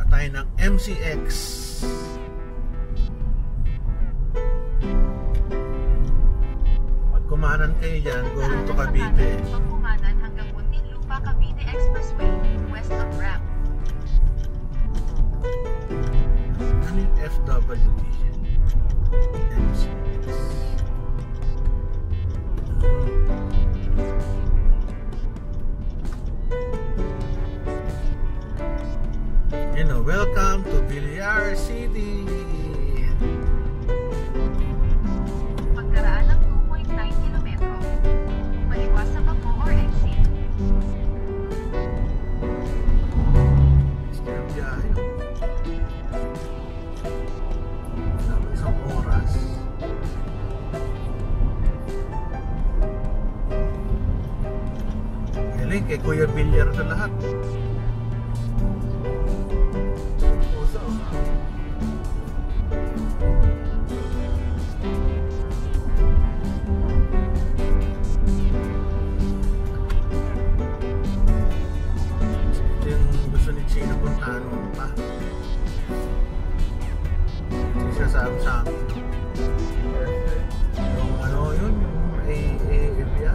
tayo ng MCX. Pag kumanan kayo dyan, going to Cavite. Pag kumanan hanggang Muntinlupa Cavite Expressway, west of ramp. Ano yung FWD? MCX. You know, welcome to Villar City. Pagkaraan ng 2.9 kilometro, maliwas sa Bako or exit. Still biyahe. Wala pa isang oras. Galing kay Kuya Villar na lahat. Yung ano yun, yung area.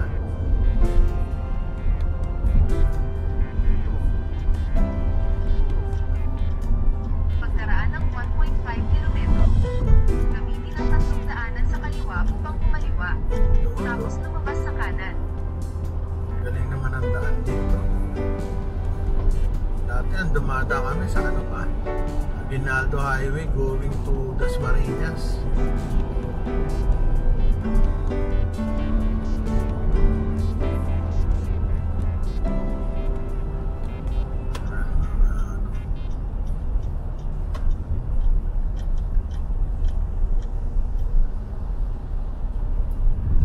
Pagkaraan ng 1.5 kilometro, gamitin ang tatlong daanan sa kaliwa upang kumaliwa, tapos lumabas sa kanan. Galing naman ang daan dito. Dati ang dumada kami sa ano pa, Aguinaldo Highway going to Dasmariñas.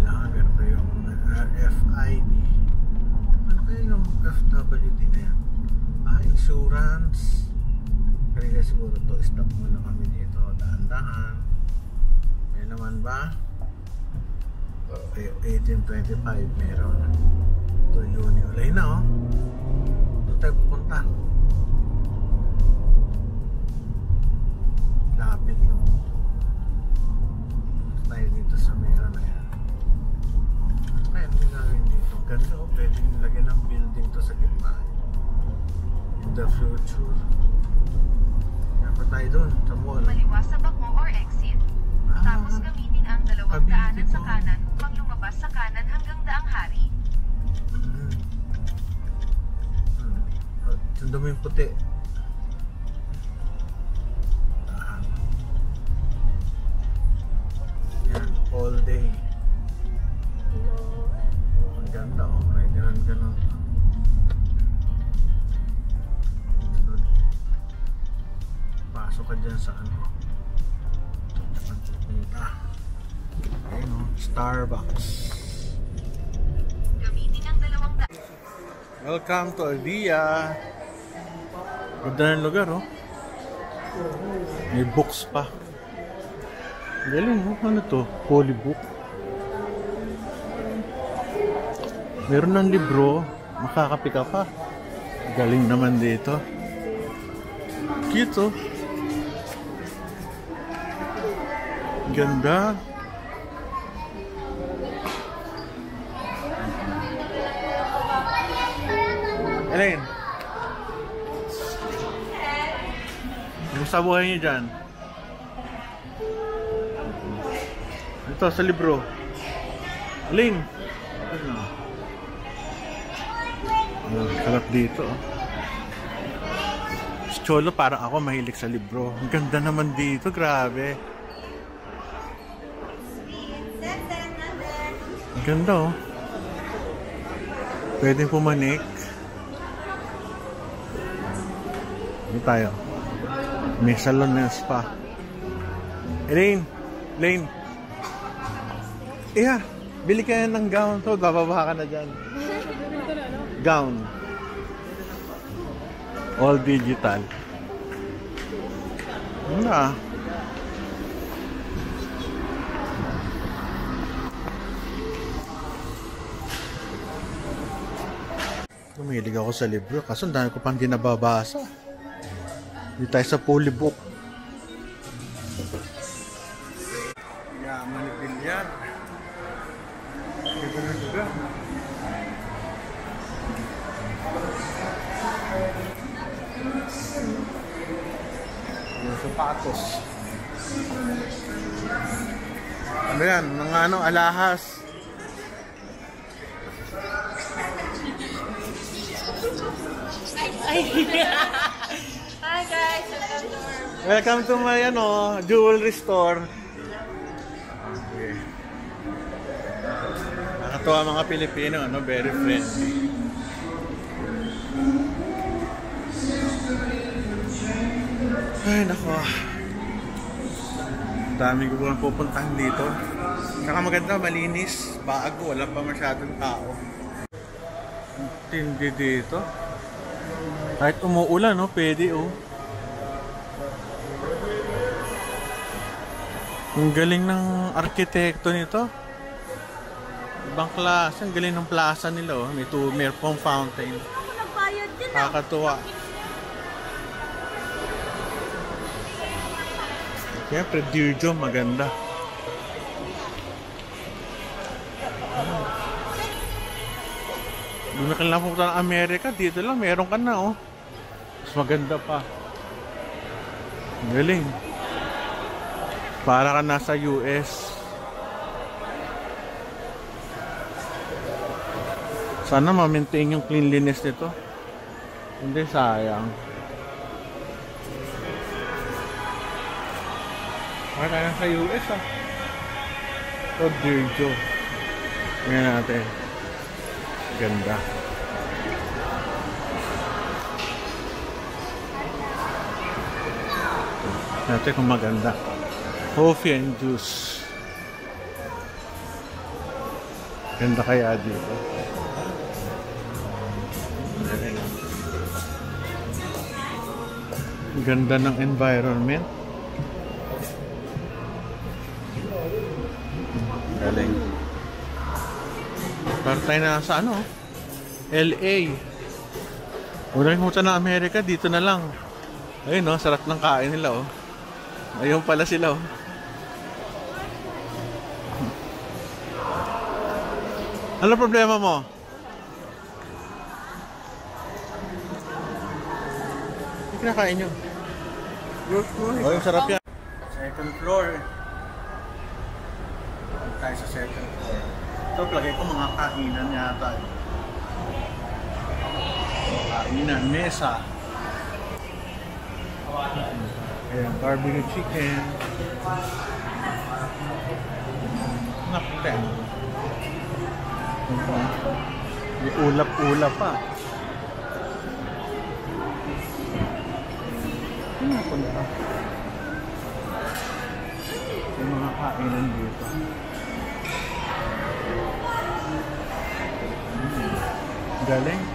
Lager pa yung RFID. Ano kaya yung FWD na yan? Insurance. Kaya siguro to, stop muna kami dito, dahan-dahan. May naman ba? 1825 meron. Ito yun, ulay na oh. Doon tayo pupunta. Lapit yun. Tayo dito sa meron na yan. Kaya may gawin dito. Ganda oh, pwede nilagyan ng building to sa gitna. In the future. Tayo doon sa mall. Maliwas sa Bako or exit. Tapos gamitin ang dalawang daanan sa kanan upang lumabas sa kanan hanggang Daang Hari. Sundan mo yung puti. Yan, all day. Ang ganda oh. May ganon. Pasok ka dyan sa ano. Ayun o, Starbucks. Gamitin ang dalawang daanan. Welcome to Avia. Ganda ng lugar oh. May books pa. Galing oh, ano to? Polybook. Meron ng libro, makakapi ka pa. Galing naman dito. Cute oh. Ganda. Elaine, kumusta buhay niyo dyan? Ito sa libro. Elaine, sarap dito. Cholo, parang ako mahilig sa libro. Ang ganda naman dito, grabe. Ang ganda oh. Pwedeng pumanik. Dito tayo. May salon na spa. Elaine! Elaine! Iya! Bili ka ng gown to. Bababa ka na dyan. Gown. All digital. Ano? Lumilig ako sa libro kasi ang dami ko pang di nababasa. Dito tayo sa Polybok. Yaman ni Bilyar. Ito na lugar. Yung sapatos. Ano yan? Mga ano, alahas. Hi guys, Welcome to my ano, jewelry store. Okay. Nakatuwa mga Pilipino, ano, very friendly. Ay, nako. Dami ko pang pupuntahan dito. Saka maganda, malinis, bago, wala pa masyadong tao. Ang tindi dito. Kahit umuulan, no, pwede, oh. Ang galing ng arkitekto nito. Ibang klase, ang galing ng plaza nila, oh. May pong fountain. nagbayad din na. Kakatuwa. Siyempre, Dirjo, maganda. Hindi na kailangan pumunta ng Amerika. Dito lang, meron ka na, oh. Mas maganda pa. Galing. Para ka nasa US. Sana ma-maintain yung cleanliness nito. Hindi, sayang. Para tayo sa US, ah. So, Dirjo. Ngayon natin. Ganda. Natin kung maganda. Coffee and juice. Ganda kaya dito. Ganda ng environment. Galing. Para tayo na sa ano? LA. Unang pumunta ng Amerika, dito na lang. Ayun, no, sarap ng kain nila, oh. Ayun pala sila, oh. Ano problema mo? Hindi kinakain nyo. Oh, yung sarap yan. Second floor. Tayo sa second floor. Ito, plagay ko mga kainan yata. Kainan, mesa. Ayan, barbecue chicken. Nakten. May ulap-ulap pa. Ano napunta? May mga kainan dito. Galing.